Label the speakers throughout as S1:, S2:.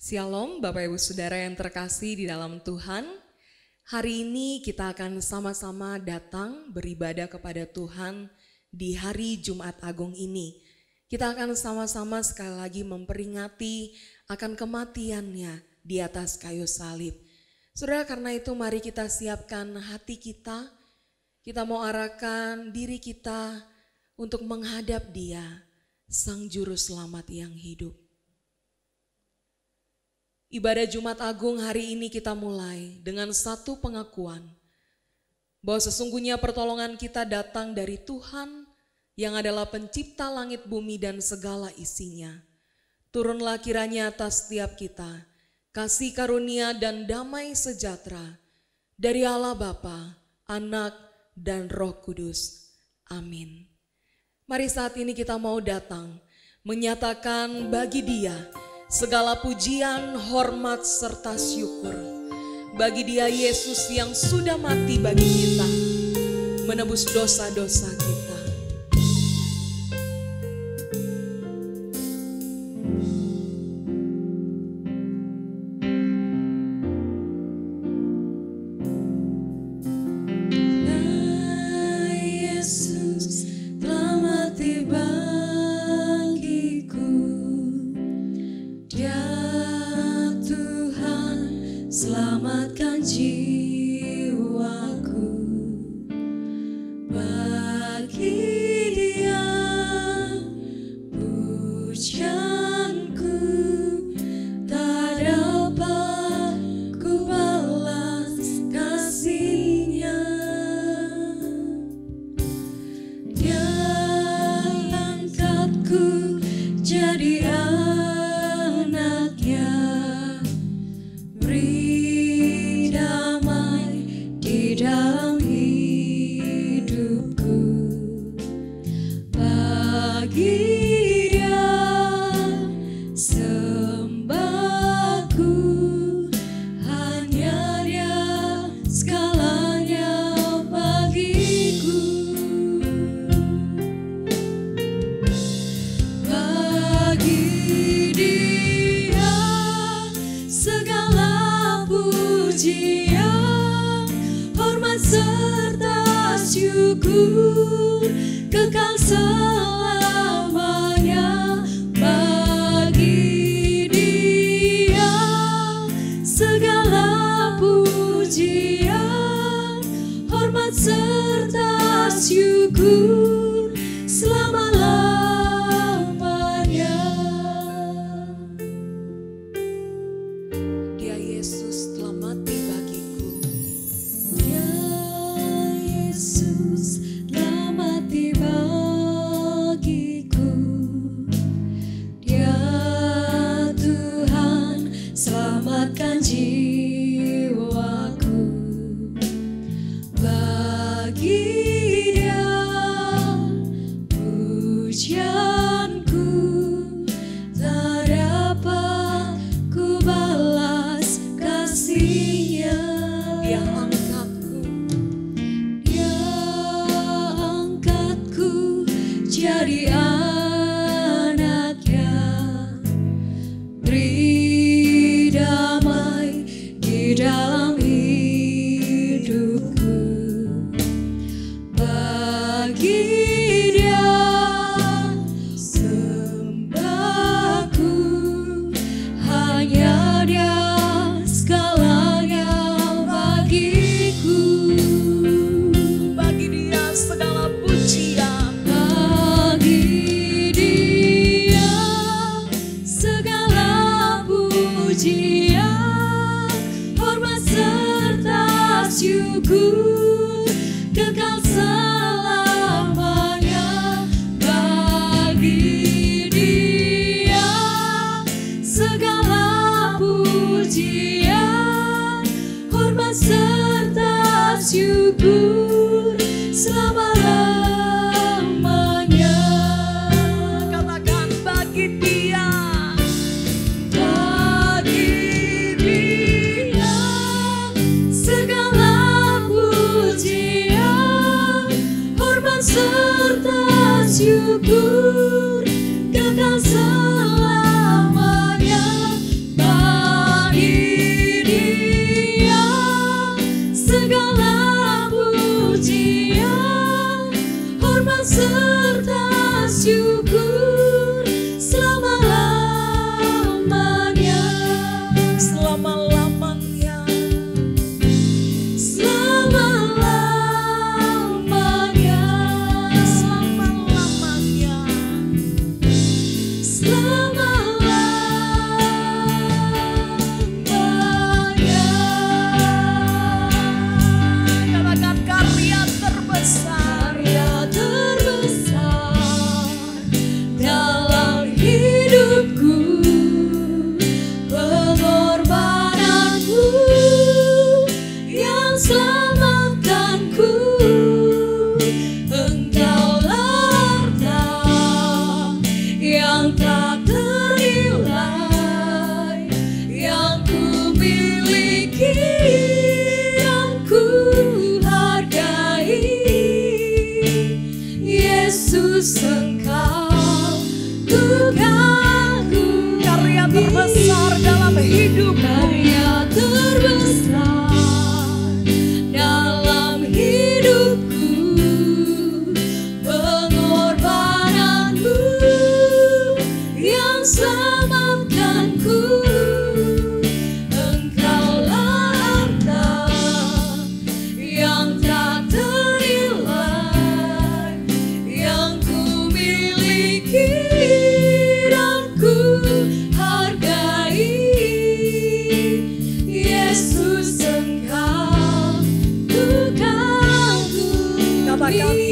S1: Shalom Bapak Ibu Saudara yang terkasih di dalam Tuhan. Hari ini kita akan sama-sama datang beribadah kepada Tuhan di hari Jumat Agung ini. Kita akan sama-sama sekali lagi memperingati akan kematiannya di atas kayu salib. Saudara, karena itu mari kita siapkan hati kita. Kita mau arahkan diri kita untuk menghadap Dia, Sang Juru Selamat yang hidup. Ibadah Jumat Agung hari ini kita mulai dengan satu pengakuan bahwa sesungguhnya pertolongan kita datang dari Tuhan yang adalah pencipta langit bumi dan segala isinya. Turunlah kiranya atas setiap kita kasih karunia dan damai sejahtera dari Allah Bapa, Anak, dan Roh Kudus. Amin. Mari saat ini kita mau datang menyatakan bagi Dia segala pujian, hormat, serta syukur. Bagi Dia Yesus yang sudah mati bagi kita, menebus dosa-dosa kita.
S2: Selamatkan jiwaku, bagi Dia pujianku tak dapat ku balas kasih-Nya. Dia angkatku jadi anak-Nya, dalam hidupku. Bagi Dia sembahku, hanya Dia segalanya bagiku. Bagi Dia segala pujian, hormat serta syukur kekal selamanya. Bagi Dia segala pujian, hormat serta syukur selama-lamanya.
S1: Dia Yesus telah mati bagiku.
S2: Yesus telah mati bagiku. Dia Tuhan selamatkan jiwaku. Bagi Dia pujianku tak dapat ku balas kasih-Nya.
S1: Dia
S2: angkatku jadi anak-Nya, beri damai di dalam hidupku. Bagi Dia sembahku, hanya Dia segalanya bagiku.
S1: Bagi Dia segala pujian,
S2: Bagi Dia segala pujian, hormat serta syukur kekal selamanya. Bagi Dia segala pujian, hormat serta syukur selama-lamanya.
S1: katakan bagi Dia.
S2: Bagi Dia segala pujian, hormat serta syukur kekal selamanya.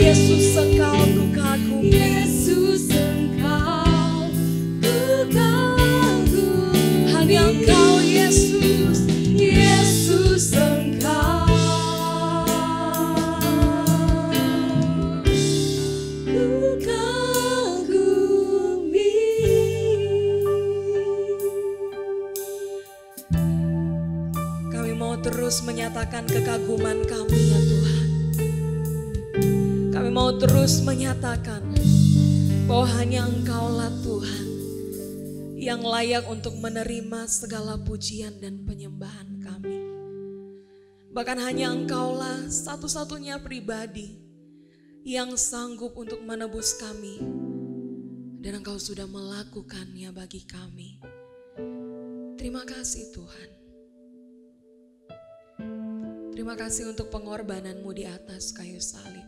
S1: Yesus Engkau ku kagumi.
S2: Yesus Engkau ku kagumi.
S1: Hanya Engkau Yesus.
S2: Yesus Engkau ku kagumi.
S1: Kami mau terus menyatakan kekaguman kami ya Tuhan. Kami mau terus menyatakan bahwa hanya Engkaulah Tuhan yang layak untuk menerima segala pujian dan penyembahan kami. Bahkan hanya Engkaulah satu-satunya pribadi yang sanggup untuk menebus kami. Dan Engkau sudah melakukannya bagi kami. Terima kasih Tuhan. Terima kasih untuk pengorbananmu di atas kayu salib.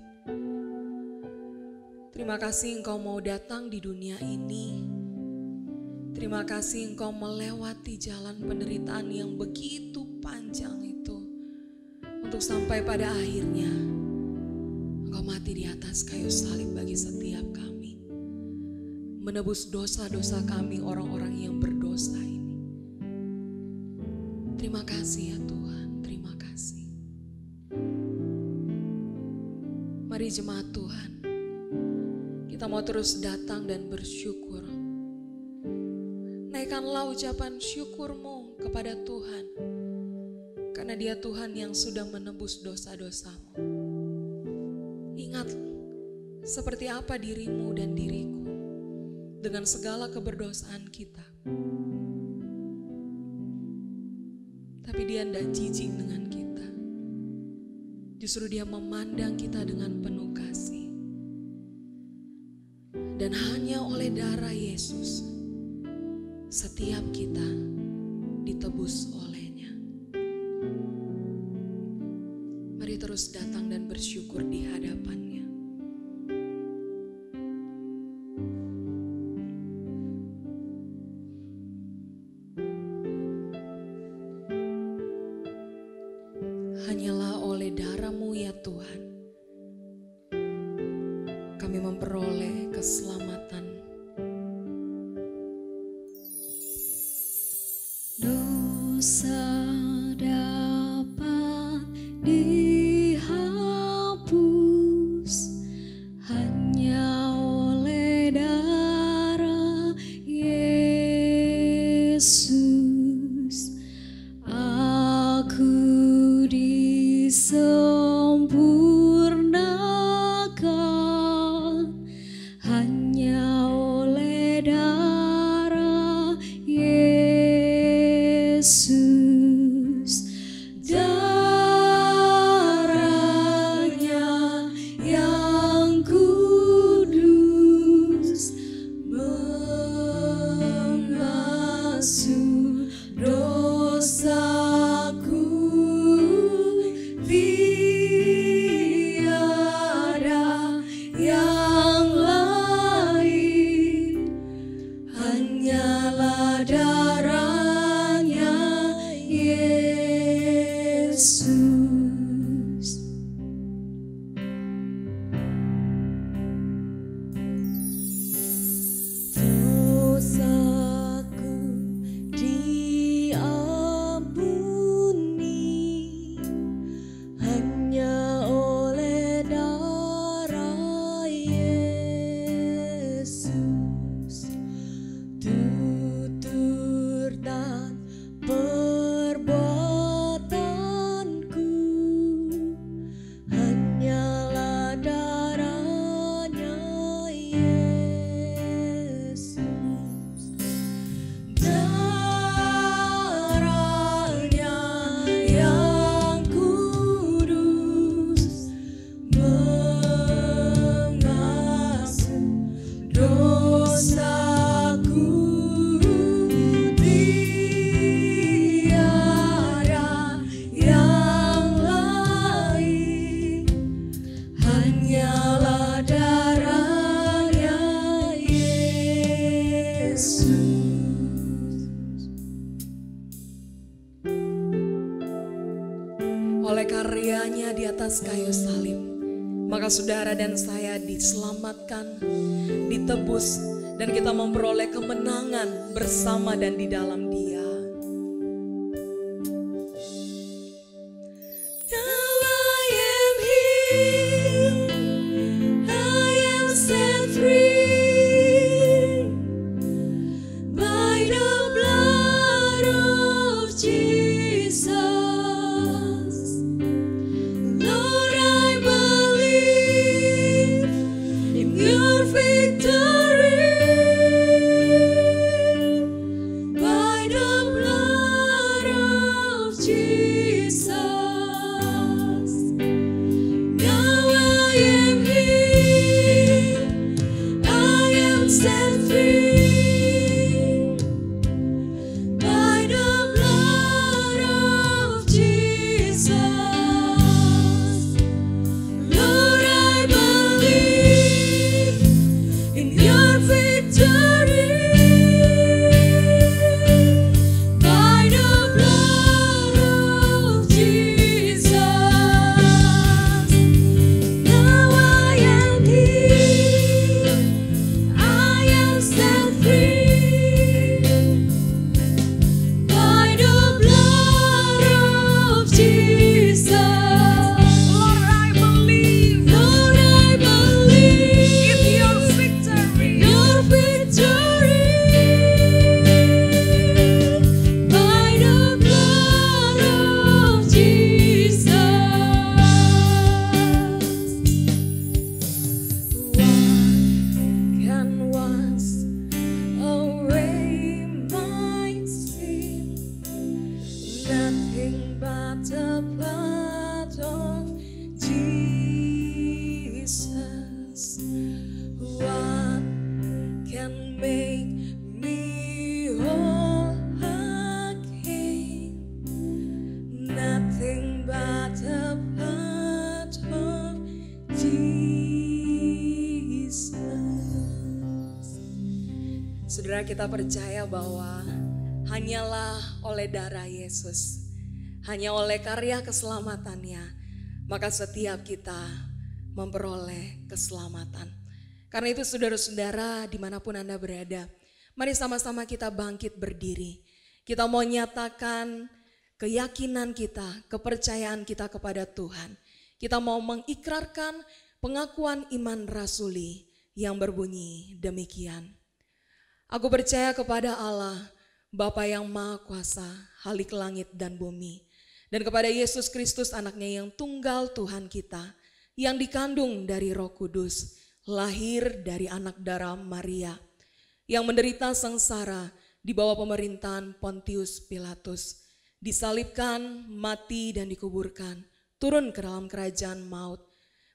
S1: Terima kasih Engkau mau datang di dunia ini. Terima kasih Engkau melewati jalan penderitaan yang begitu panjang itu. Untuk sampai pada akhirnya Engkau mati di atas kayu salib bagi setiap kami. Menebus dosa-dosa kami orang-orang yang berdosa ini. Terima kasih ya Tuhan, terima kasih. Mari jemaat Tuhan, kita mau terus datang dan bersyukur. Naikkanlah ucapan syukurmu kepada Tuhan, karena Dia Tuhan yang sudah menebus dosa-dosamu. Ingat seperti apa dirimu dan diriku dengan segala keberdosaan kita. Tapi Dia tidak jijik dengan kita. Justru Dia memandang kita dengan penuh kasih. Dan hanya oleh darah Yesus setiap kita ditebus olehnya. Mari terus datang dan bersyukur di hadapannya. Hanyalah oleh darah-Mu ya Tuhan, kami memperoleh keselamatan.
S2: Dosa dapat dihapus hanya oleh darah Yesus. Aku disempurnakan hanya oleh darah Yesus. Darahnya yang kudus mengasuh dosaku. Tiada yang lain, hanyalah darahnya Yesus. Dosaku diampuni hanya oleh darah Yesus. Tutur dan perbuatanku hanyalah darahnya Yesus. Darahnya yang kudus mengasuh dosaku. Tiada yang lain, hanyalah darahnya Yesus.
S1: Oleh karyanya di atas kayu salib, maka saudara dan saya diselamatkan, ditebus, dan kita memperoleh kemenangan bersama dan di dalam Dia.
S2: Now I am healed, I am set free by the blood of Jesus. Lord, I believe in your victory by the blood of Jesus. Now I am healed, I am set free by the blood of Jesus. Lord, I believe in your victory by the blood of Jesus. Now I am healed, I am set free by the blood of Jesus. Lord, I believe in your victory by the blood of Jesus. What can wash away my sin? Nothing but the blood of Jesus. What can make me whole again? Nothing but the blood of Jesus.
S1: Saudara, kita percaya bahwa hanyalah oleh darah Yesus, hanya oleh karya keselamatannya, maka setiap kita memperoleh keselamatan. Karena itu saudara-saudara dimanapun Anda berada, mari sama-sama kita bangkit berdiri. Kita mau nyatakan keyakinan kita, kepercayaan kita kepada Tuhan. Kita mau mengikrarkan pengakuan iman rasuli yang berbunyi demikian. Aku percaya kepada Allah, Bapa yang Maha Kuasa, Halik langit dan bumi, dan kepada Yesus Kristus anaknya yang tunggal Tuhan kita, yang dikandung dari Roh Kudus, lahir dari anak darah Maria, yang menderita sengsara di bawah pemerintahan Pontius Pilatus, disalibkan, mati dan dikuburkan, turun ke dalam kerajaan maut.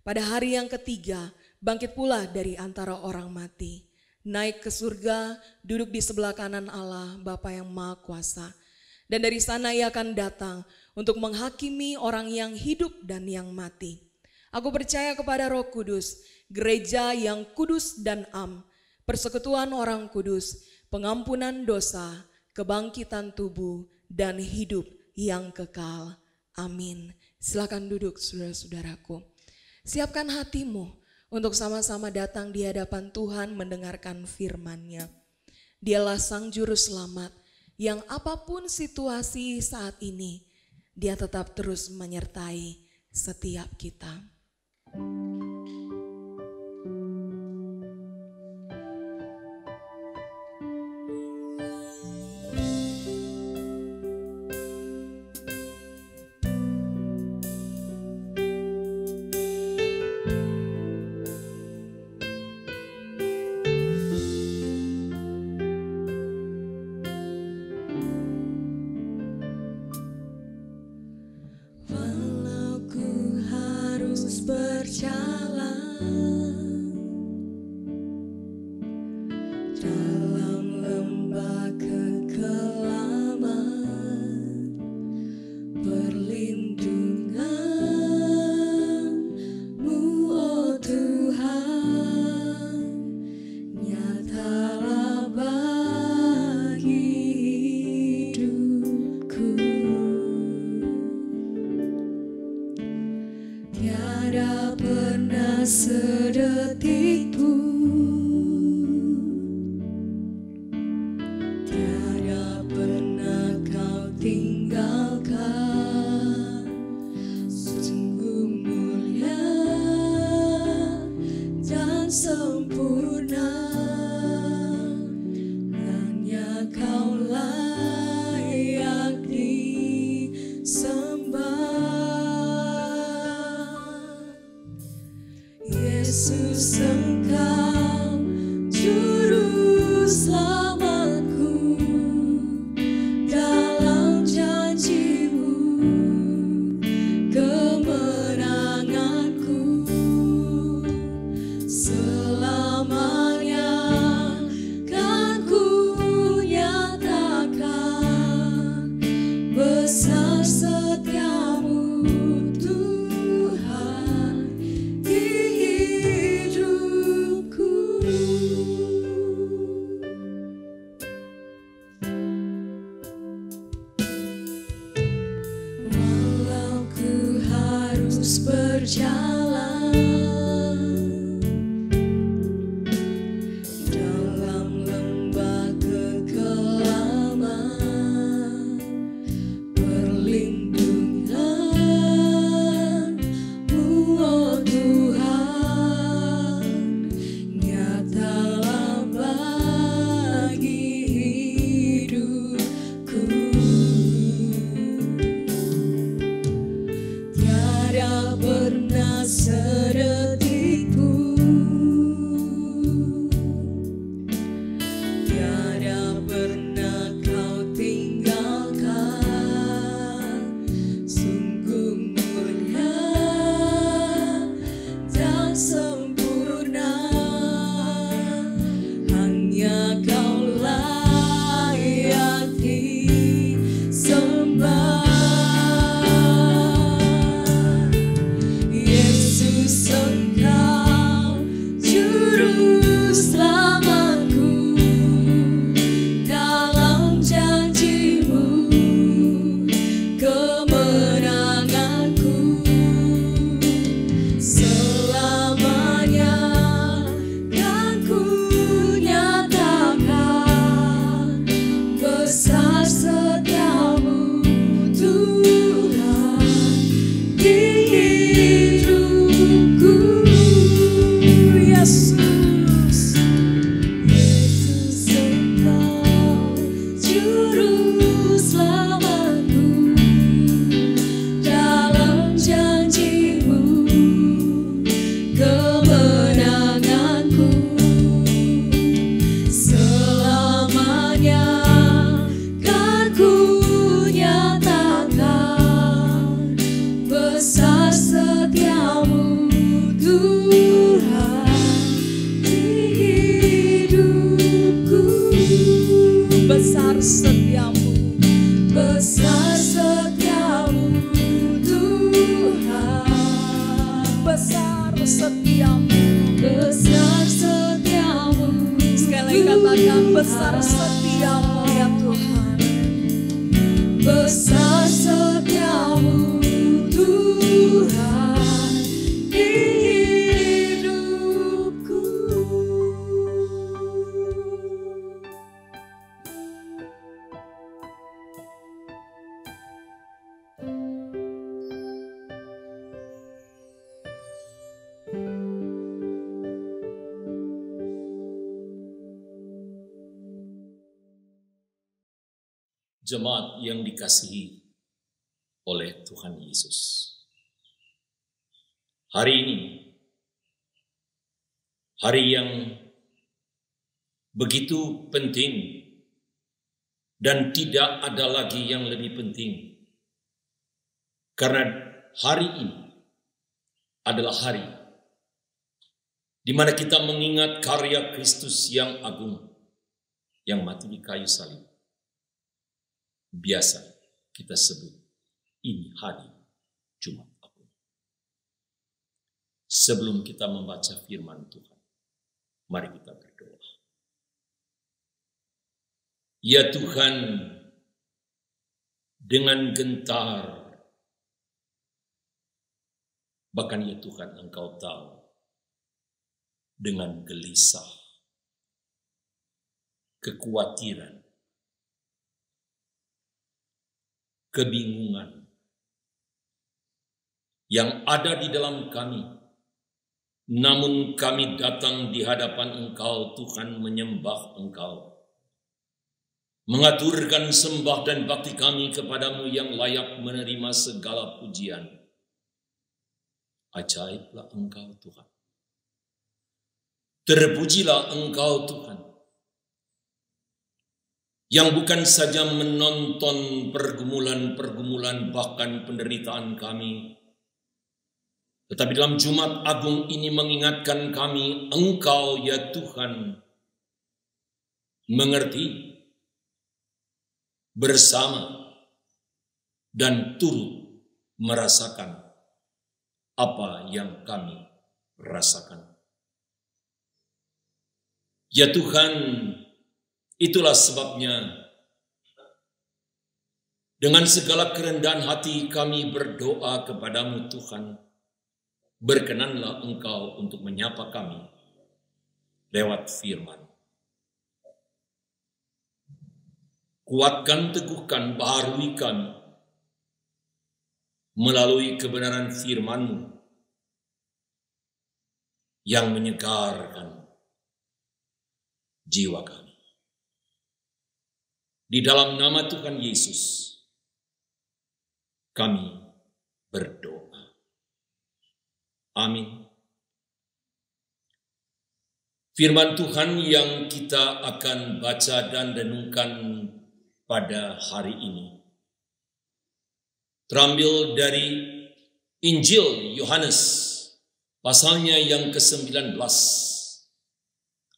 S1: Pada hari yang ketiga, bangkit pula dari antara orang mati, naik ke surga, duduk di sebelah kanan Allah, Bapa yang Maha Kuasa. Dan dari sana Ia akan datang untuk menghakimi orang yang hidup dan yang mati. Aku percaya kepada Roh Kudus, gereja yang kudus dan am, persekutuan orang kudus, pengampunan dosa, kebangkitan tubuh, dan hidup yang kekal. Amin. Silakan duduk saudara-saudaraku. Siapkan hatimu untuk sama-sama datang di hadapan Tuhan mendengarkan firman-Nya. Dialah Sang Juru Selamat yang apapun situasi saat ini, Dia tetap terus menyertai setiap kita.
S2: Walau ku harus berjalan dalam lembah kekelaman, perlindungan-Mu, oh Tuhan, nyatalah bagi hidupku. Tiada pernah sedetik pun, tiada pernah kau tinggalkan. Sungguh mulia dan sempurna, hanya kau layak disembah. Yesus, Engkau juru selamatku, dalam janji-Mu kemenanganku. Selamanya kan ku nyatakan besar setiamu Tuhan di hidupku. Walau ku harus berjalan dalam lembah kekelaman, perlindungan-Mu, oh Tuhan, nyatalah bagi hidupku. Tiada pernah sedetik pun, tiada pernah kau tinggalkan. Sungguh mulia dan sempurna, hanya kau layak disembah. Yesus, Engkau juru selamatku, dalam janji-Mu kemenanganku. Selamanya kan ku nyatakan besar setiamu Tuhan di hidupku. Yesus, Yesus, Engkau juru selamatku, dalam janji-Mu kemenanganku. Selamanya kan ku nyatakan besar setiamu Tuhan di hidupku. Besar setiamu, besar setiamu Tuhan. Besar setiamu, besar setiamu. Sekali katakan besar setiamu ya Tuhan. Besar setiamu Tuhan di hidupku.
S3: Jemaat yang dikasihi oleh Tuhan Yesus. Hari ini, hari yang begitu penting dan tidak ada lagi yang lebih penting. Karena hari ini adalah hari di mana kita mengingat karya Kristus yang agung yang mati di kayu salib. Biasa kita sebut ini hari Jumat Agung. Sebelum kita membaca firman Tuhan, mari kita berdoa. Ya Tuhan, dengan gentar, bahkan ya Tuhan Engkau tahu dengan gelisah, kekhawatiran, kebingungan yang ada di dalam kami. Namun kami datang di hadapan Engkau, Tuhan, menyembah Engkau, mengaturkan sembah dan bakti kami kepadamu yang layak menerima segala pujian. Ajaiblah Engkau, Tuhan. Terpujilah Engkau, Tuhan, yang bukan saja menonton pergumulan-pergumulan bahkan penderitaan kami, tetapi dalam Jumat Agung ini mengingatkan kami, Engkau ya Tuhan mengerti, bersama, dan turut merasakan apa yang kami rasakan. Ya Tuhan, itulah sebabnya dengan segala kerendahan hati kami berdoa kepadamu, Tuhan. Berkenanlah Engkau untuk menyapa kami lewat firman. Kuatkan, teguhkan, baharui kami melalui kebenaran firman-Mu yang menyegarkan jiwa kami. Di dalam nama Tuhan Yesus, kami berdoa. Amin. Firman Tuhan yang kita akan baca dan renungkan pada hari ini terambil dari Injil Yohanes, pasalnya yang ke-19,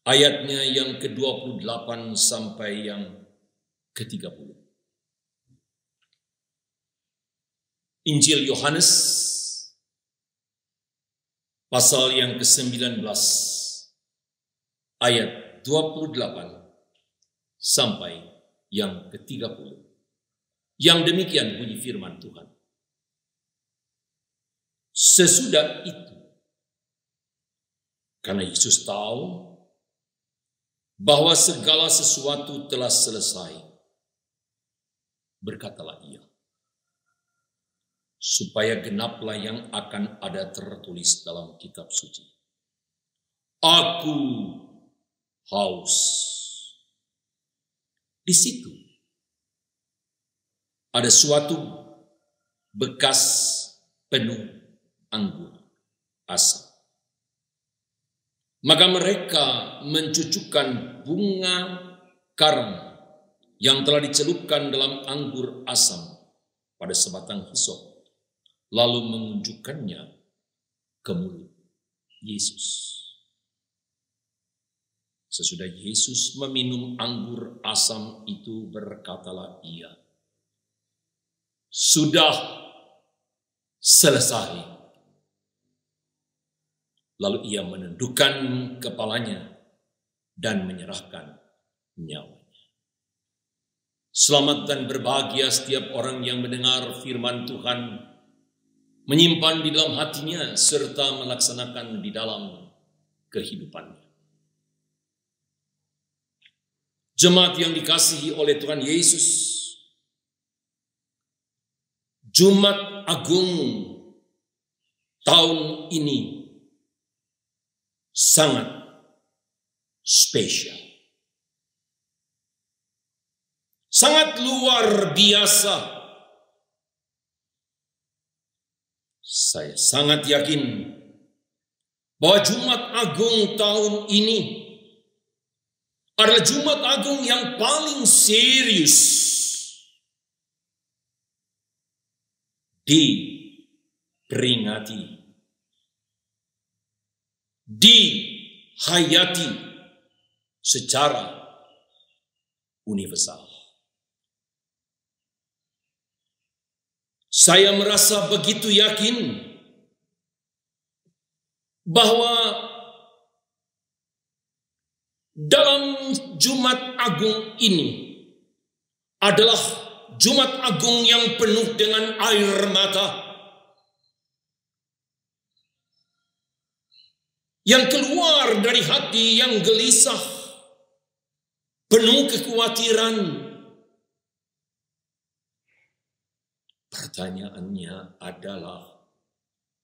S3: ayatnya yang ke-28 sampai yang ke-30. Injil Yohanes, pasal yang ke-19, ayat 28 sampai yang ke-30. Yang demikian bunyi firman Tuhan. Sesudah itu, karena Yesus tahu bahwa segala sesuatu telah selesai, berkatalah ia, supaya genaplah yang akan ada tertulis dalam kitab suci. Aku haus. Di situ ada suatu bekas penuh anggur asam. Maka mereka mencucukkan bunga karam yang telah dicelupkan dalam anggur asam pada sebatang hisop, lalu menunjukkannya ke mulut Yesus. Sesudah Yesus meminum anggur asam itu, berkatalah ia, sudah selesai. Lalu ia menundukkan kepalanya dan menyerahkan nyawanya. Selamat dan berbahagia setiap orang yang mendengar firman Tuhan, menyimpan di dalam hatinya, serta melaksanakan di dalam kehidupannya. Jemaat yang dikasihi oleh Tuhan Yesus, Jumat Agung tahun ini sangat spesial. Sangat luar biasa. Saya sangat yakin bahwa Jumat Agung tahun ini adalah Jumat Agung yang paling serius diperingati, dihayati secara universal. Saya merasa begitu yakin bahwa dalam Jumat Agung ini adalah Jumat Agung yang penuh dengan air mata, yang keluar dari hati yang gelisah, penuh kekhawatiran. Pertanyaannya adalah,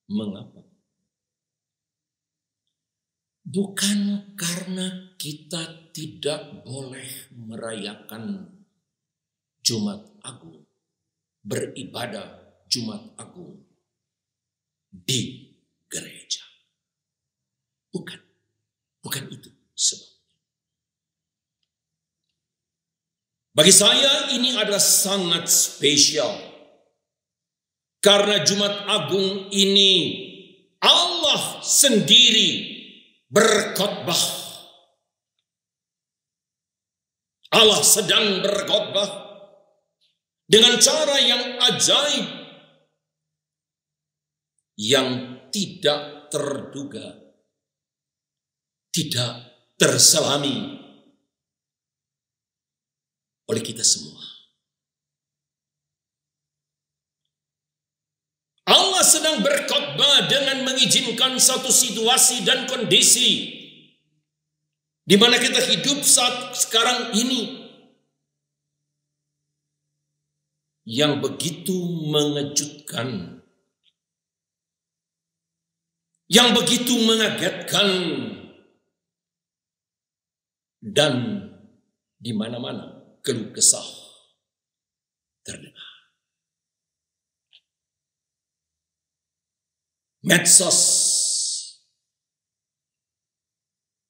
S3: mengapa? Bukan karena kita tidak boleh merayakan Jumat Agung, beribadah Jumat Agung di gereja. Bukan itu sebabnya. Bagi saya ini adalah sangat spesial. Karena Jumat Agung ini Allah sendiri berkhotbah. Allah sedang berkhotbah dengan cara yang ajaib, yang tidak terduga, tidak terselami oleh kita semua. Allah sedang berkhotbah dengan mengizinkan satu situasi dan kondisi di mana kita hidup saat sekarang ini yang begitu mengejutkan, yang begitu mengagetkan, dan di mana-mana keluh kesah terdengar. Medsos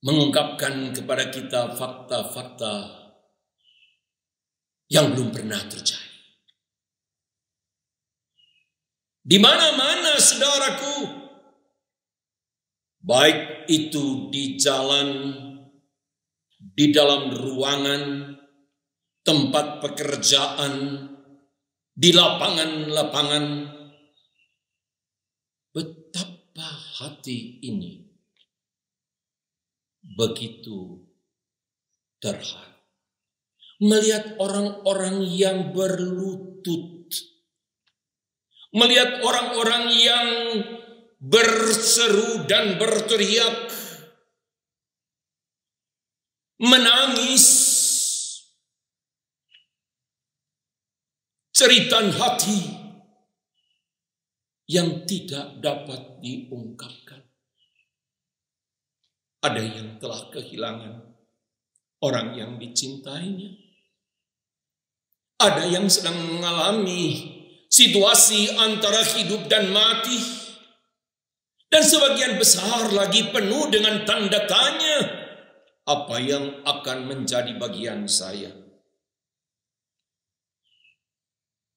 S3: mengungkapkan kepada kita fakta-fakta yang belum pernah terjadi. Di mana-mana, saudaraku, baik itu di jalan, di dalam ruangan, tempat pekerjaan, di lapangan-lapangan, betapa hati ini begitu terharu melihat orang-orang yang berlutut, melihat orang-orang yang berseru dan berteriak, menangis, ceritan hati yang tidak dapat diungkapkan. Ada yang telah kehilangan orang yang dicintainya. Ada yang sedang mengalami situasi antara hidup dan mati. Dan sebagian besar lagi penuh dengan tanda tanya. Apa yang akan menjadi bagian saya?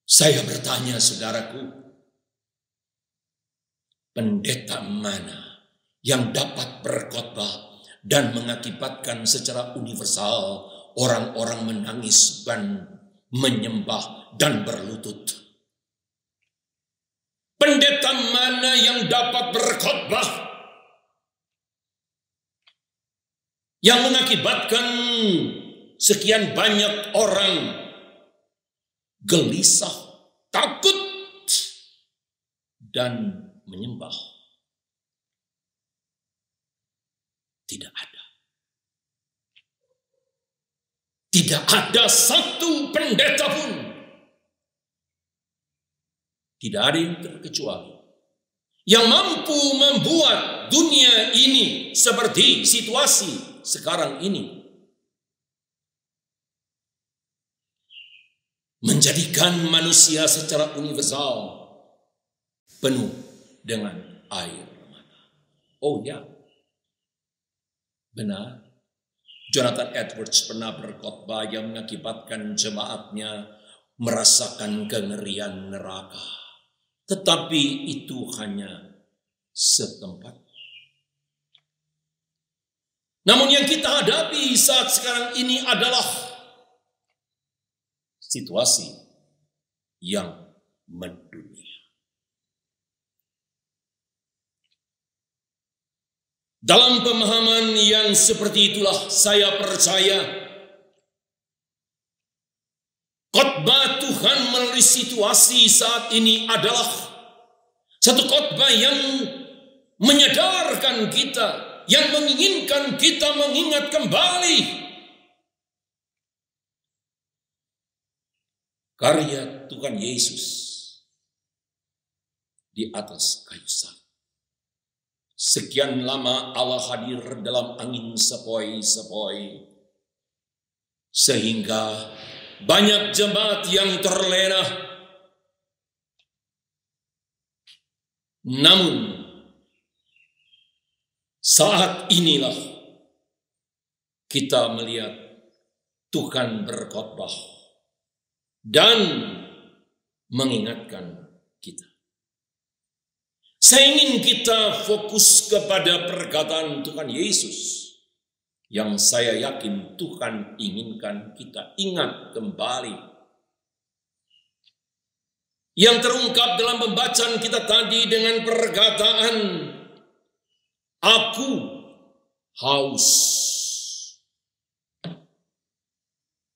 S3: Saya bertanya, saudaraku, pendeta mana yang dapat berkhotbah dan mengakibatkan secara universal orang-orang menangis dan menyembah dan berlutut? Pendeta mana yang dapat berkhotbah yang mengakibatkan sekian banyak orang gelisah, takut, dan menyembah? Tidak ada. Tidak ada satu pendeta pun. Tidak ada yang terkecuali yang mampu membuat dunia ini seperti situasi sekarang ini, menjadikan manusia secara universal penuh dengan air mata. Oh ya, benar. Jonathan Edwards pernah berkhotbah yang mengakibatkan jemaatnya merasakan kengerian neraka. Tetapi itu hanya setempat. Namun yang kita hadapi saat sekarang ini adalah situasi yang mendunia. Dalam pemahaman yang seperti itulah saya percaya khotbah Tuhan melalui situasi saat ini adalah satu khotbah yang menyadarkan kita yang menginginkan kita mengingat kembali karya Tuhan Yesus di atas kayu salib. Sekian lama Allah hadir dalam angin sepoi-sepoi, sehingga banyak jemaat yang terlena. Namun saat inilah kita melihat Tuhan berkhotbah dan mengingatkan kita. Saya ingin kita fokus kepada perkataan Tuhan Yesus yang saya yakin Tuhan inginkan kita ingat kembali. Yang terungkap dalam pembacaan kita tadi dengan perkataan, aku haus.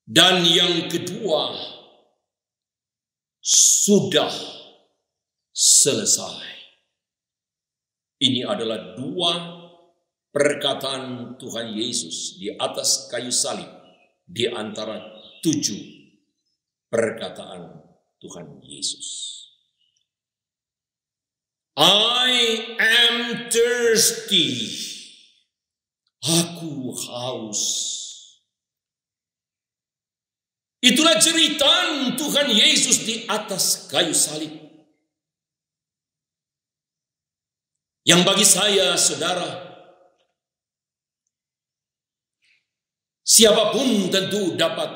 S3: Dan yang kedua, sudah selesai. Ini adalah dua perkataan Tuhan Yesus di atas kayu salib di antara 7 perkataan Tuhan Yesus. I am thirsty. Aku haus. Itulah jeritan Tuhan Yesus di atas kayu salib. Yang bagi saya, saudara, siapapun tentu dapat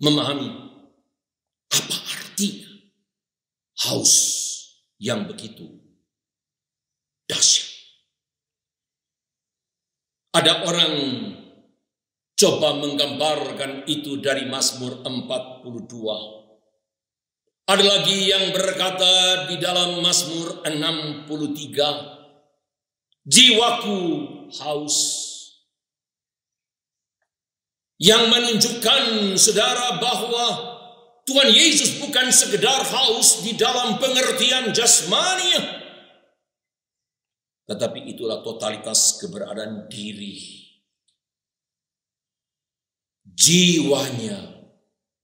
S3: memahami apa artinya haus yang begitu dahsyat. Ada orang coba menggambarkan itu dari Mazmur 42. Ada lagi yang berkata di dalam Mazmur 63, jiwaku haus. Yang menunjukkan, saudara, bahwa Tuhan Yesus bukan sekedar haus di dalam pengertian jasmani, tetapi itulah totalitas keberadaan diri. Jiwanya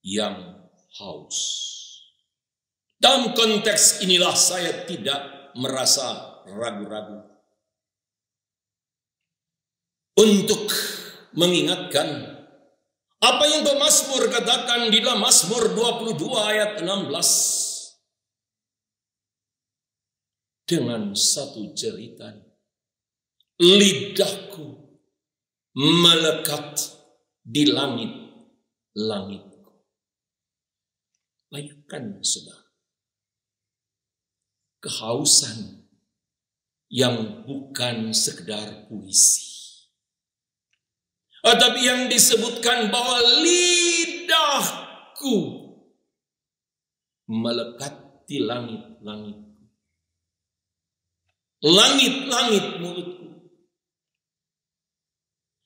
S3: yang haus. Dalam konteks inilah saya tidak merasa ragu-ragu untuk mengingatkan apa yang pemazmur katakan di dalam Mazmur 22 ayat 16. Dengan satu jeritan, lidahku melekat di langit-langitku. Bayangkan, saudara, kehausan yang bukan sekedar puisi, tapi yang disebutkan bahwa lidahku melekat di langit-langitku. Langit-langit mulutku.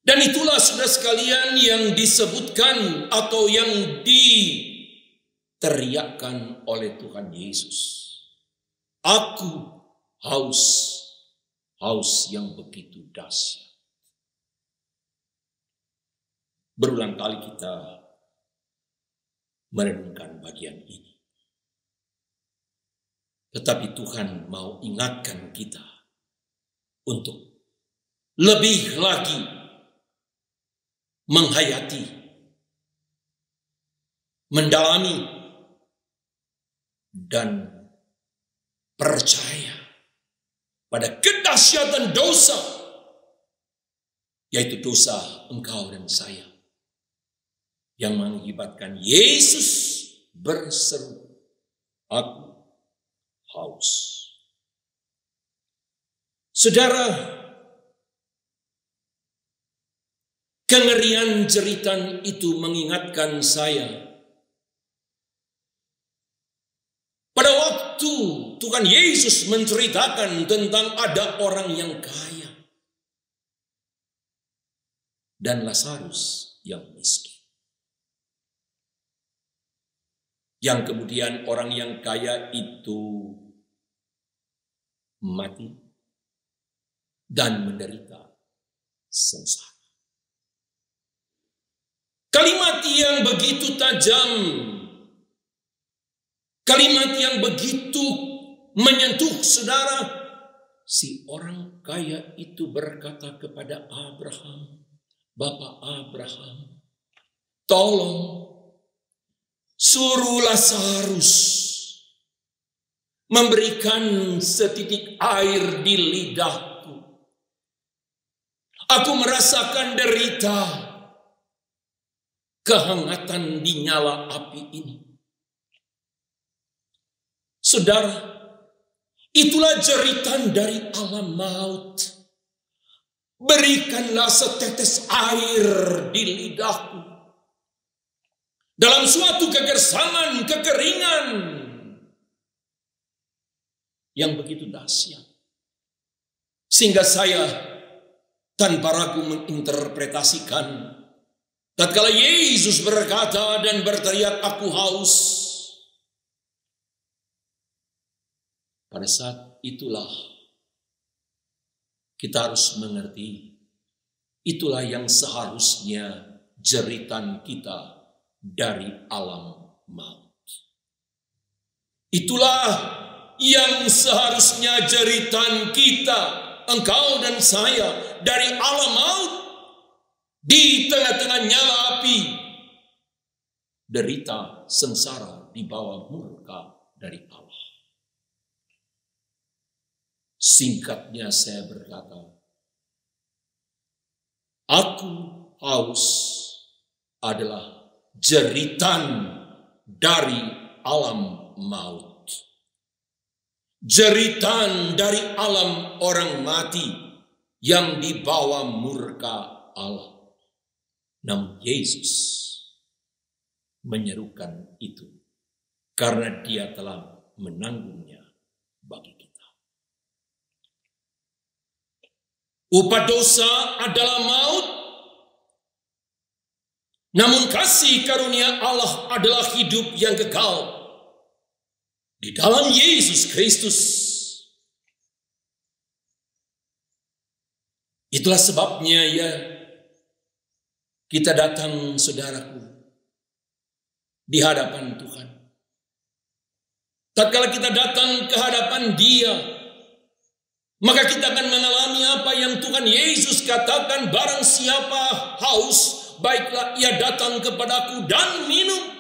S3: Dan itulah, saudara sekalian, yang disebutkan atau yang diteriakkan oleh Tuhan Yesus. Aku haus, haus yang begitu dahsyat. Berulang kali kita merenungkan bagian ini. Tetapi Tuhan mau ingatkan kita untuk lebih lagi menghayati, mendalami, dan percaya pada kedahsyatan dosa, yaitu dosa engkau dan saya, yang mengakibatkan Yesus berseru, aku haus. Saudara, kengerian jeritan itu mengingatkan saya pada waktu Tuhan Yesus menceritakan tentang ada orang yang kaya dan Lazarus yang miskin. Yang kemudian orang yang kaya itu mati dan menderita sengsara. Kalimat yang begitu tajam, kalimat yang begitu menyentuh saudara. Si orang kaya itu berkata kepada Abraham, Bapak Abraham, tolong suruh Lazarus memberikan setitik air di lidahku. Aku merasakan derita, kehangatan di nyala api ini. Saudara, itulah jeritan dari alam maut. Berikanlah setetes air di lidahku. Dalam suatu kegersangan, kekeringan yang begitu dahsyat. Sehingga saya tanpa ragu menginterpretasikan. Tatkala Yesus berkata dan berteriak, aku haus. Pada saat itulah kita harus mengerti, itulah yang seharusnya jeritan kita dari alam maut. Itulah yang seharusnya jeritan kita, engkau dan saya, dari alam maut. Di tengah-tengah nyala api, derita sengsara di bawah murka dari Allah. Singkatnya saya berkata, aku haus adalah jeritan dari alam maut. Jeritan dari alam orang mati yang dibawa murka Allah. Namun Yesus menyerukan itu karena dia telah menanggungnya bagi kita. Upah dosa adalah maut, namun kasih karunia Allah adalah hidup yang kekal di dalam Yesus Kristus. Itulah sebabnya ya, kita datang, saudaraku, di hadapan Tuhan. Tatkala kita datang ke hadapan Dia, maka kita akan mengalami apa yang Tuhan Yesus katakan, barang siapa haus, baiklah ia datang kepadaku dan minum.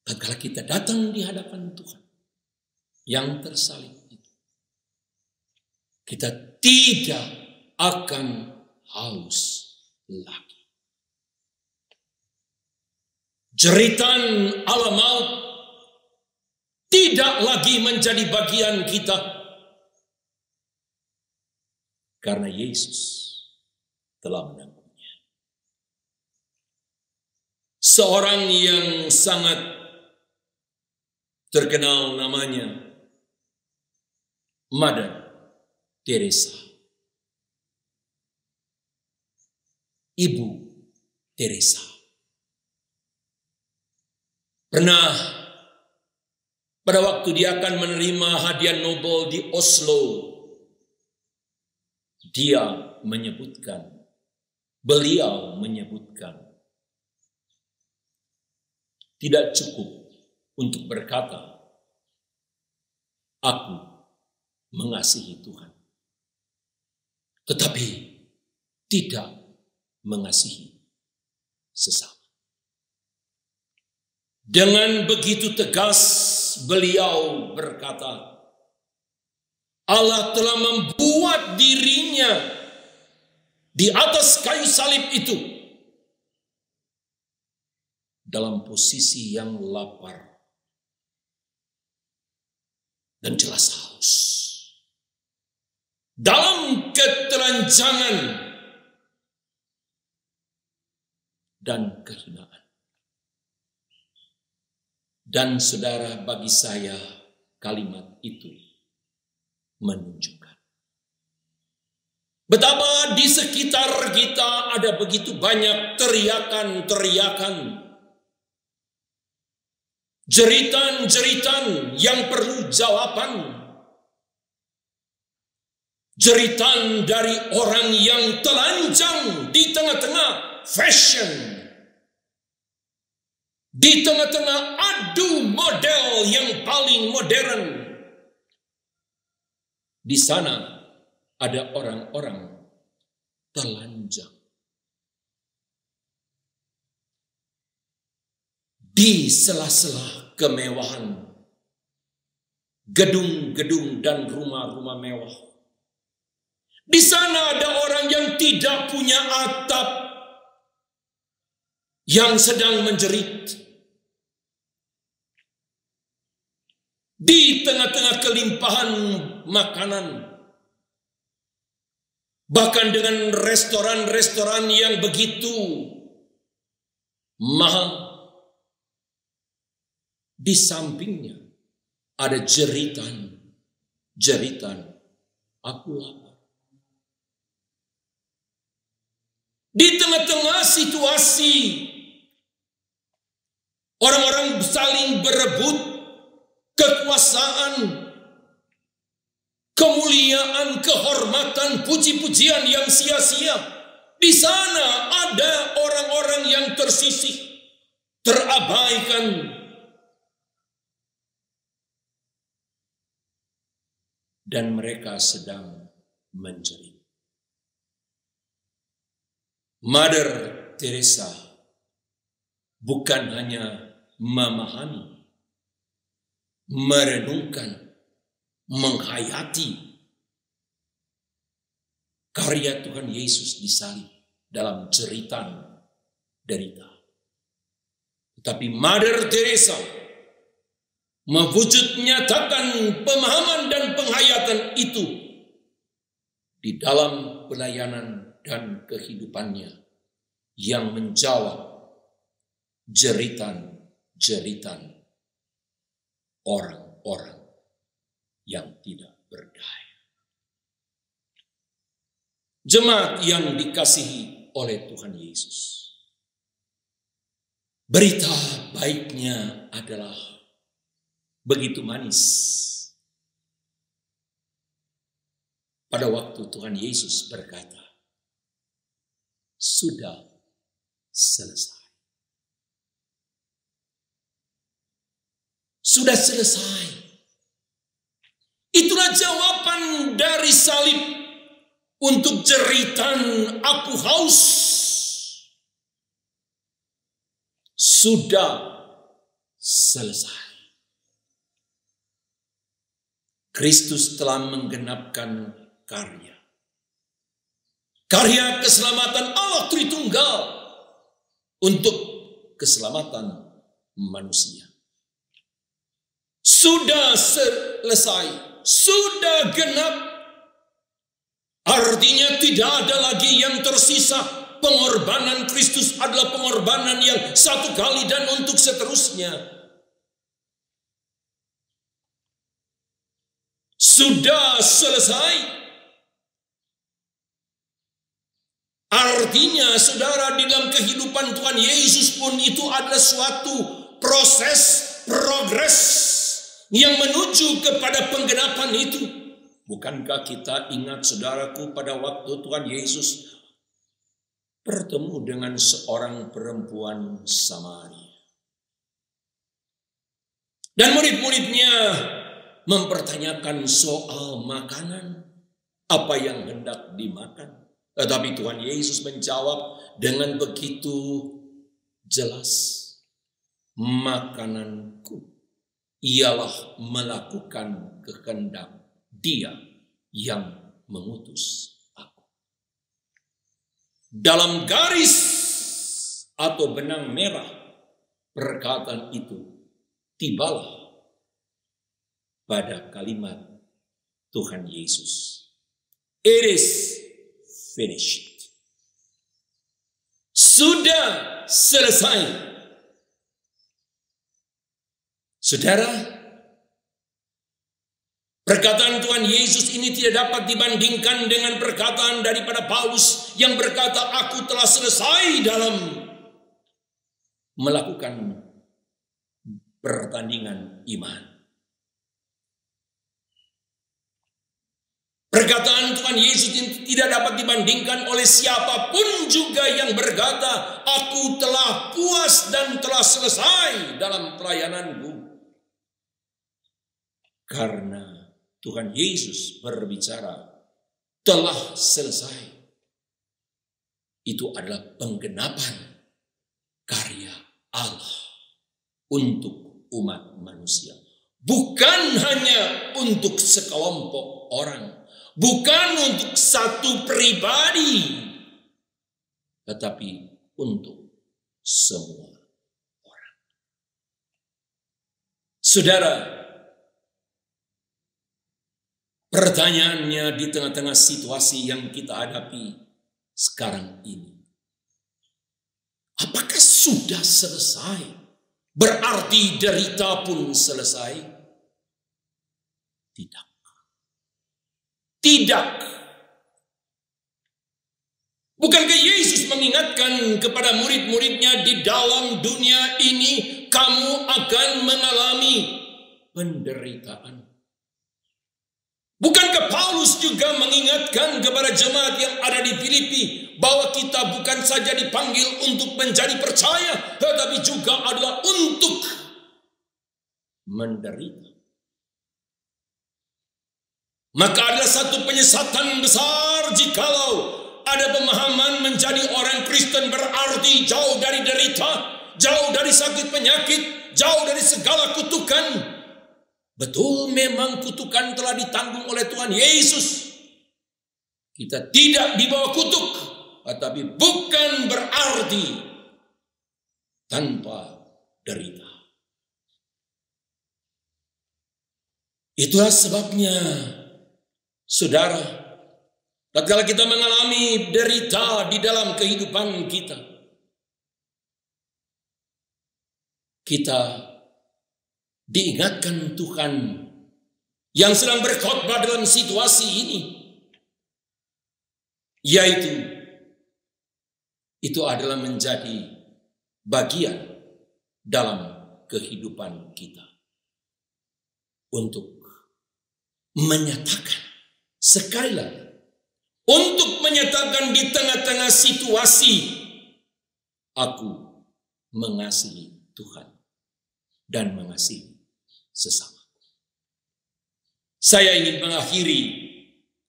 S3: Tatkala kita datang di hadapan Tuhan yang tersalib itu, kita tidak akan haus lagi. Jeritan alam maut tidak lagi menjadi bagian kita karena Yesus telah menanggungnya. Seorang yang sangat terkenal namanya Mother Teresa. Ibu Teresa pernah pada waktu dia akan menerima hadiah Nobel di Oslo, beliau menyebutkan tidak cukup untuk berkata aku mengasihi Tuhan, tetapi tidak mengasihi sesama. Dengan begitu tegas beliau berkata, Allah telah membuat dirinya di atas kayu salib itu dalam posisi yang lapar dan jelas haus, dalam ketelanjangan dan kehinaan. Dan saudara, bagi saya kalimat itu menunjukkan betapa di sekitar kita ada begitu banyak teriakan-teriakan, jeritan-jeritan yang perlu jawaban. Jeritan dari orang yang telanjang di tengah-tengah fashion, di tengah-tengah adu model yang paling modern. Di sana ada orang-orang telanjang. Di sela-sela kemewahan, gedung-gedung dan rumah-rumah mewah, di sana ada orang yang tidak punya atap, yang sedang menjerit. Di tengah-tengah kelimpahan makanan, bahkan dengan restoran-restoran yang begitu mahal, di sampingnya ada jeritan, aku lapar. Di tengah-tengah situasi orang-orang saling berebut kekuasaan, kemuliaan, kehormatan, puji-pujian yang sia-sia, di sana ada orang-orang yang tersisih, terabaikan, dan mereka sedang menjerit. Mother Teresa bukan hanya memahami, merenungkan, menghayati karya Tuhan Yesus disalib dalam jeritan derita, tetapi Mother Teresa mewujud nyatakan pemahaman dan penghayatan itu di dalam pelayanan dan kehidupannya yang menjawab jeritan-jeritan orang-orang yang tidak berdaya. Jemaat yang dikasihi oleh Tuhan Yesus, berita baiknya adalah begitu manis. Pada waktu Tuhan Yesus berkata, sudah selesai. Sudah selesai. Itulah jawaban dari salib untuk jeritan aku haus. Sudah selesai. Kristus telah menggenapkan karya keselamatan Allah Tritunggal untuk keselamatan manusia. Sudah selesai, sudah genap. Artinya tidak ada lagi yang tersisa. Pengorbanan Kristus adalah pengorbanan yang satu kali dan untuk seterusnya. Sudah selesai. Artinya saudara, di dalam kehidupan Tuhan Yesus pun itu adalah suatu proses, progres yang menuju kepada penggenapan itu. Bukankah kita ingat saudaraku pada waktu Tuhan Yesus bertemu dengan seorang perempuan Samaria. Dan murid-muridnya mempertanyakan soal makanan, apa yang hendak dimakan. Tetapi Tuhan Yesus menjawab dengan begitu jelas, makananku ialah melakukan kehendak Dia yang mengutus aku. Dalam garis atau benang merah perkataan itu tibalah pada kalimat Tuhan Yesus. It is finished. Sudah selesai. Saudara, perkataan Tuhan Yesus ini tidak dapat dibandingkan dengan perkataan daripada Paulus yang berkata, aku telah selesai dalam melakukan pertandingan iman. Perkataan Tuhan Yesus tidak dapat dibandingkan oleh siapapun juga yang berkata, aku telah puas dan telah selesai dalam pelayananku. Karena Tuhan Yesus berbicara, telah selesai. Itu adalah penggenapan karya Allah untuk umat manusia. Bukan hanya untuk sekelompok orang. Bukan untuk satu pribadi, tetapi untuk semua orang. Saudara, pertanyaannya di tengah-tengah situasi yang kita hadapi sekarang ini, apakah sudah selesai? Berarti derita pun selesai? Tidak. Tidak. Bukankah Yesus mengingatkan kepada murid-muridnya, di dalam dunia ini kamu akan mengalami penderitaan? Bukankah Paulus juga mengingatkan kepada jemaat yang ada di Filipi bahwa kita bukan saja dipanggil untuk menjadi percaya, tetapi juga adalah untuk menderita? Maka adalah satu penyesatan besar jikalau ada pemahaman menjadi orang Kristen berarti jauh dari derita, jauh dari sakit penyakit, jauh dari segala kutukan. Betul, memang kutukan telah ditanggung oleh Tuhan Yesus. Kita tidak dibawa kutuk, tetapi bukan berarti tanpa derita. Itulah sebabnya, saudara, tatkala kita mengalami derita di dalam kehidupan kita, kita diingatkan Tuhan yang sedang berkhotbah dalam situasi ini, yaitu itu adalah menjadi bagian dalam kehidupan kita untuk menyatakan sekali lagi, untuk menyatakan di tengah-tengah situasi, aku mengasihi Tuhan dan mengasihi sesama. Saya ingin mengakhiri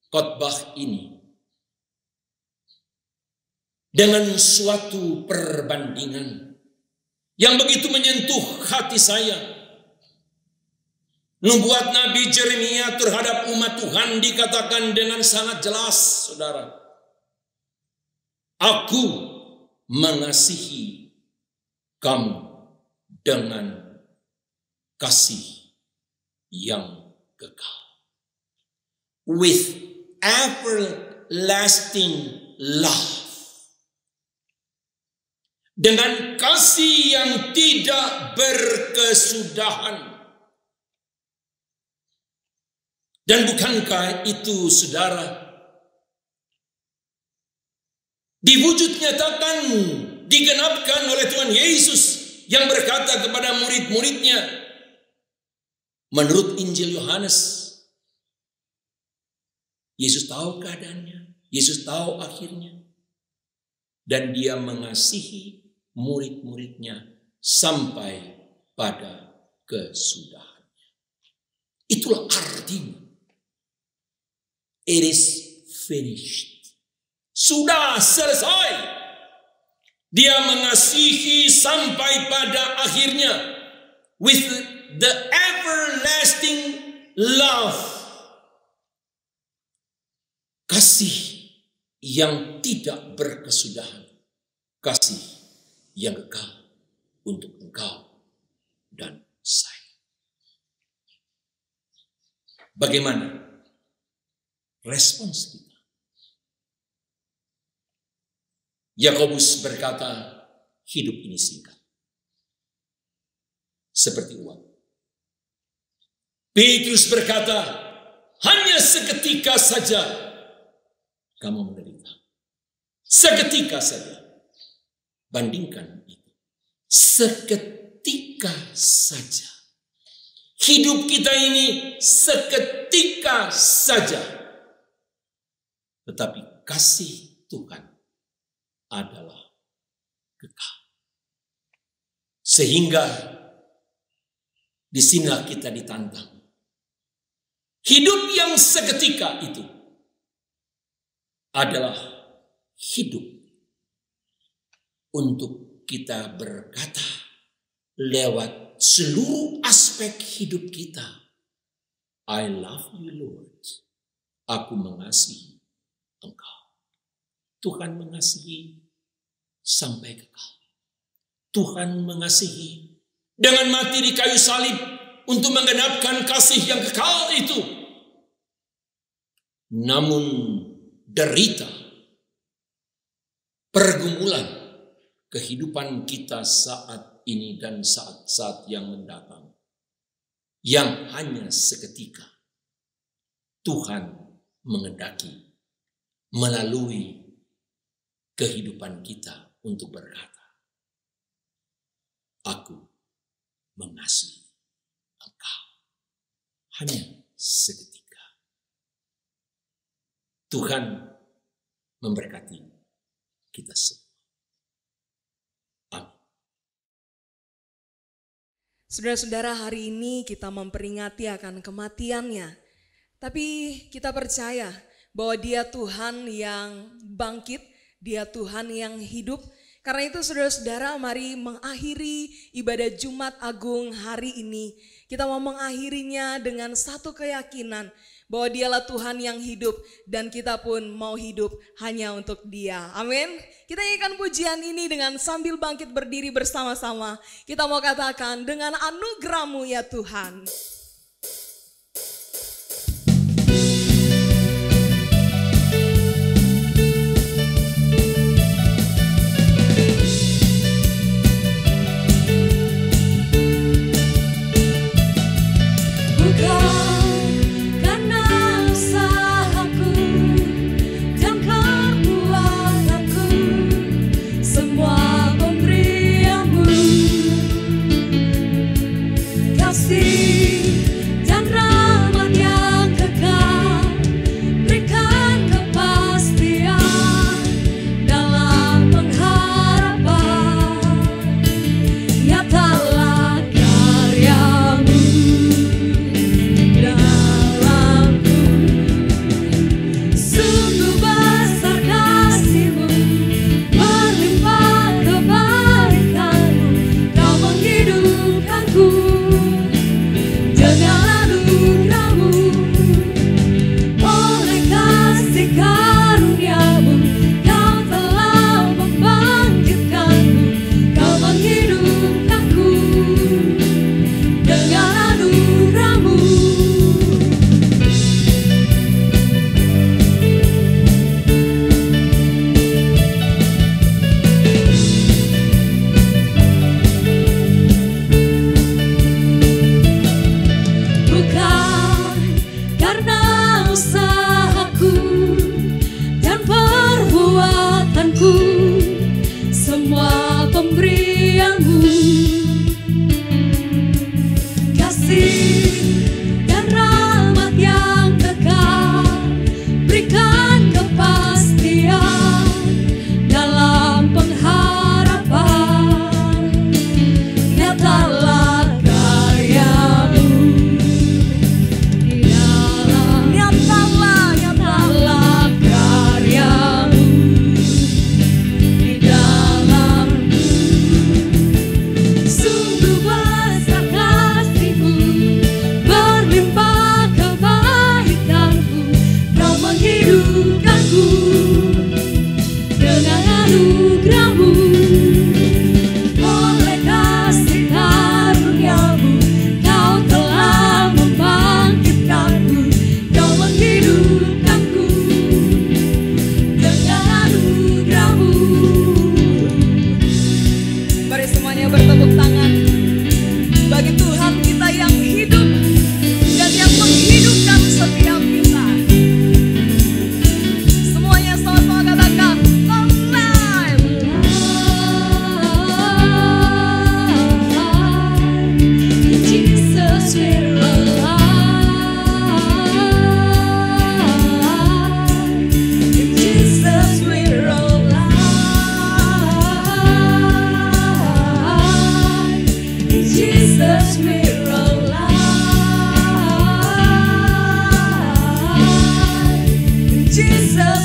S3: khotbah ini dengan suatu perbandingan yang begitu menyentuh hati saya. Nubuat Nabi Yeremia terhadap umat Tuhan dikatakan dengan sangat jelas, saudara. Aku mengasihi kamu dengan kasih yang kekal. With everlasting love. Dengan kasih yang tidak berkesudahan. Dan bukankah itu, saudara, diwujud nyatakan, digenapkan oleh Tuhan Yesus yang berkata kepada murid-muridnya, menurut Injil Yohanes, Yesus tahu keadaannya, Yesus tahu akhirnya, dan dia mengasihi murid-muridnya sampai pada kesudahannya. Itulah artinya. It is finished. Sudah selesai. Dia mengasihi sampai pada akhirnya. With the everlasting love. Kasih yang tidak berkesudahan. Kasih yang kekal untuk engkau dan saya. Bagaimana respons kita? Yakobus berkata, hidup ini singkat, seperti uang. Petrus berkata, hanya seketika saja kamu menderita. Seketika saja. Bandingkan itu. Seketika saja. Hidup kita ini seketika saja. Tetapi kasih Tuhan adalah kekal. Sehingga disinilah kita ditantang. Hidup yang seketika itu adalah hidup untuk kita berkata lewat seluruh aspek hidup kita, I love you Lord. Aku mengasihi Engkau. Tuhan mengasihi sampai kekal. Tuhan mengasihi dengan mati di kayu salib untuk menggenapkan kasih yang kekal itu. Namun derita, pergumulan kehidupan kita saat ini dan saat-saat yang mendatang, yang hanya seketika Tuhan mengendaki melalui kehidupan kita untuk berkata, aku mengasihi engkau. Hanya seketika. Tuhan memberkati kita semua. Amin.
S1: Saudara-saudara, hari ini kita memperingati akan kematiannya. Tapi kita percaya bahwa Dia Tuhan yang bangkit, Dia Tuhan yang hidup. Karena itu saudara-saudara, mari mengakhiri ibadah Jumat Agung hari ini. Kita mau mengakhirinya dengan satu keyakinan bahwa Dialah Tuhan yang hidup dan kita pun mau hidup hanya untuk Dia. Amin. Kita nyanyikan pujian ini dengan sambil bangkit berdiri bersama-sama. Kita mau katakan, dengan anugerah-Mu ya Tuhan.
S2: Kasih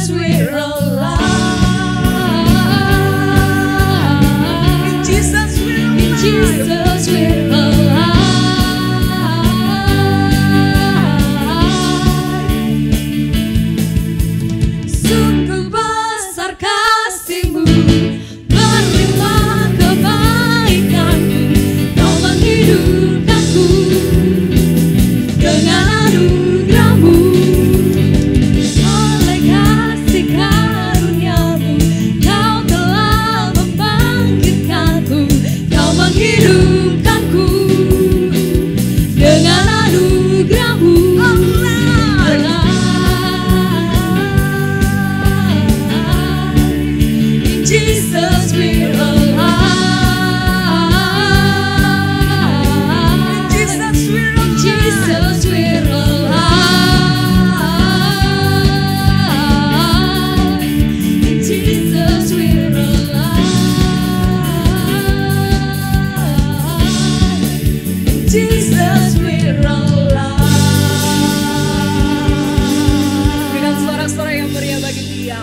S2: Jesus, we're alive. In Jesus, we're alive. In Jesus, we're alive. Sungguh besar kasih-Mu, berlimpah kebaikan-Mu, Kau menghidupkanku dengan anugerah-Mu. Oleh kasih karunia-Mu, Kau telah membangkitkanku, Kau menghidupkanku dengan anugerah-Mu. Jesus, we're alive. Jesus, we're alive. Jesus, we're alive. Jesus, we're alive. Jesus, we're alive.
S1: Berikan sorak-sorai yang meriah bagi Dia.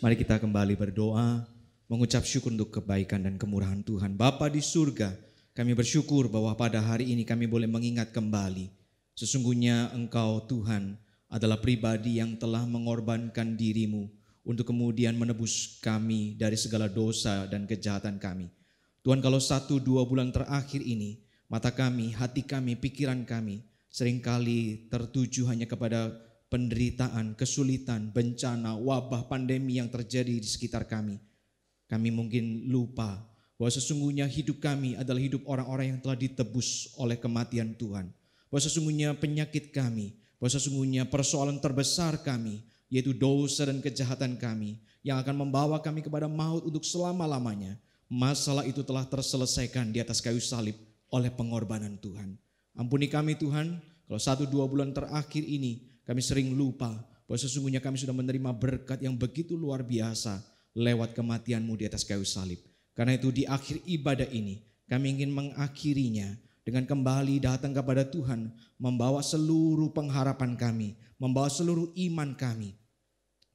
S4: Mari kita kembali berdoa, mengucap syukur untuk kebaikan dan kemurahan Tuhan. Bapa di surga, kami bersyukur bahwa pada hari ini kami boleh mengingat kembali. Sesungguhnya Engkau Tuhan adalah pribadi yang telah mengorbankan diri-Mu untuk kemudian menebus kami dari segala dosa dan kejahatan kami. Tuhan, kalau 1-2 bulan terakhir ini, mata kami, hati kami, pikiran kami seringkali tertuju hanya kepada penderitaan, kesulitan, bencana, wabah, pandemi yang terjadi di sekitar kami. Kami mungkin lupa bahwa sesungguhnya hidup kami adalah hidup orang-orang yang telah ditebus oleh kematian Tuhan. Bahwa sesungguhnya penyakit kami, bahwa sesungguhnya persoalan terbesar kami, yaitu dosa dan kejahatan kami, yang akan membawa kami kepada maut untuk selama-lamanya. Masalah itu telah terselesaikan di atas kayu salib oleh pengorbanan Tuhan. Ampuni kami Tuhan, kalau 1-2 bulan terakhir ini, kami sering lupa bahwa sesungguhnya kami sudah menerima berkat yang begitu luar biasa lewat kematian-Mu di atas kayu salib. Karena itu di akhir ibadah ini kami ingin mengakhirinya dengan kembali datang kepada Tuhan, membawa seluruh pengharapan kami, membawa seluruh iman kami.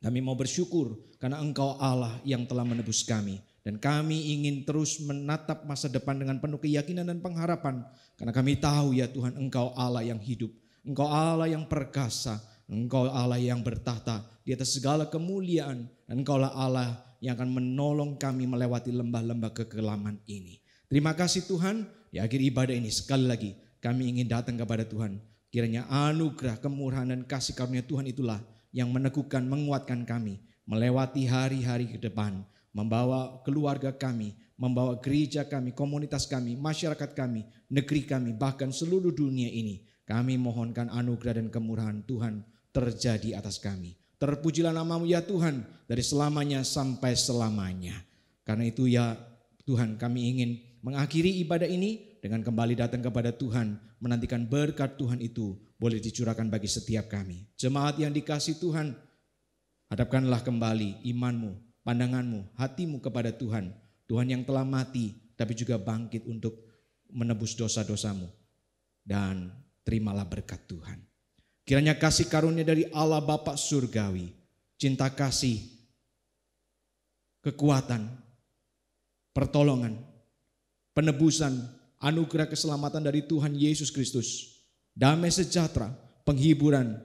S4: Kami mau bersyukur karena Engkau Allah yang telah menebus kami. Dan kami ingin terus menatap masa depan dengan penuh keyakinan dan pengharapan. Karena kami tahu ya Tuhan, Engkau Allah yang hidup. Engkau Allah yang perkasa, Engkau Allah yang bertahta di atas segala kemuliaan, dan Engkau Allah yang akan menolong kami melewati lembah-lembah kekelaman ini. Terima kasih Tuhan, di akhir ibadah ini sekali lagi kami ingin datang kepada Tuhan. Kiranya anugerah, kemurahan dan kasih karunia Tuhan itulah yang meneguhkan, menguatkan kami melewati hari-hari ke depan, membawa keluarga kami, membawa gereja kami, komunitas kami, masyarakat kami, negeri kami, bahkan seluruh dunia ini. Kami mohonkan anugerah dan kemurahan Tuhan terjadi atas kami. Terpujilah nama-Mu ya Tuhan dari selamanya sampai selamanya. Karena itu ya Tuhan, kami ingin mengakhiri ibadah ini dengan kembali datang kepada Tuhan, menantikan berkat Tuhan itu boleh dicurahkan bagi setiap kami. Jemaat yang dikasih Tuhan, hadapkanlah kembali iman-Mu, pandangan-Mu, hati-Mu kepada Tuhan. Tuhan yang telah mati tapi juga bangkit untuk menebus dosa-dosa-Mu. Dan terimalah berkat Tuhan. Kiranya kasih karunia dari Allah Bapa Surgawi, cinta kasih, kekuatan, pertolongan, penebusan, anugerah keselamatan dari Tuhan Yesus Kristus, damai sejahtera, penghiburan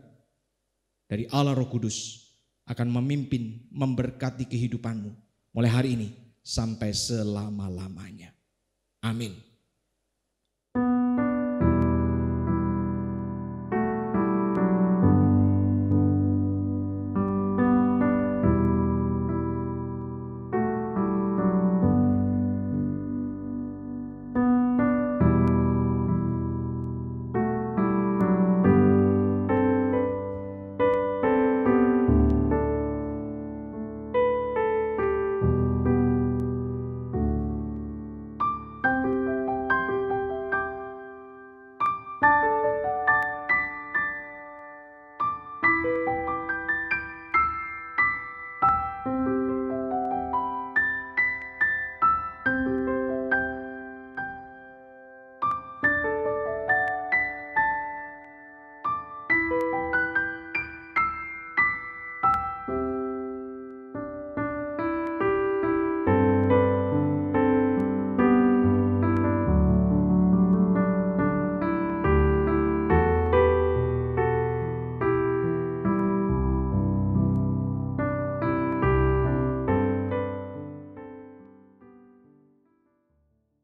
S4: dari Allah Roh Kudus akan memimpin, memberkati kehidupanmu mulai hari ini sampai selama-lamanya. Amin.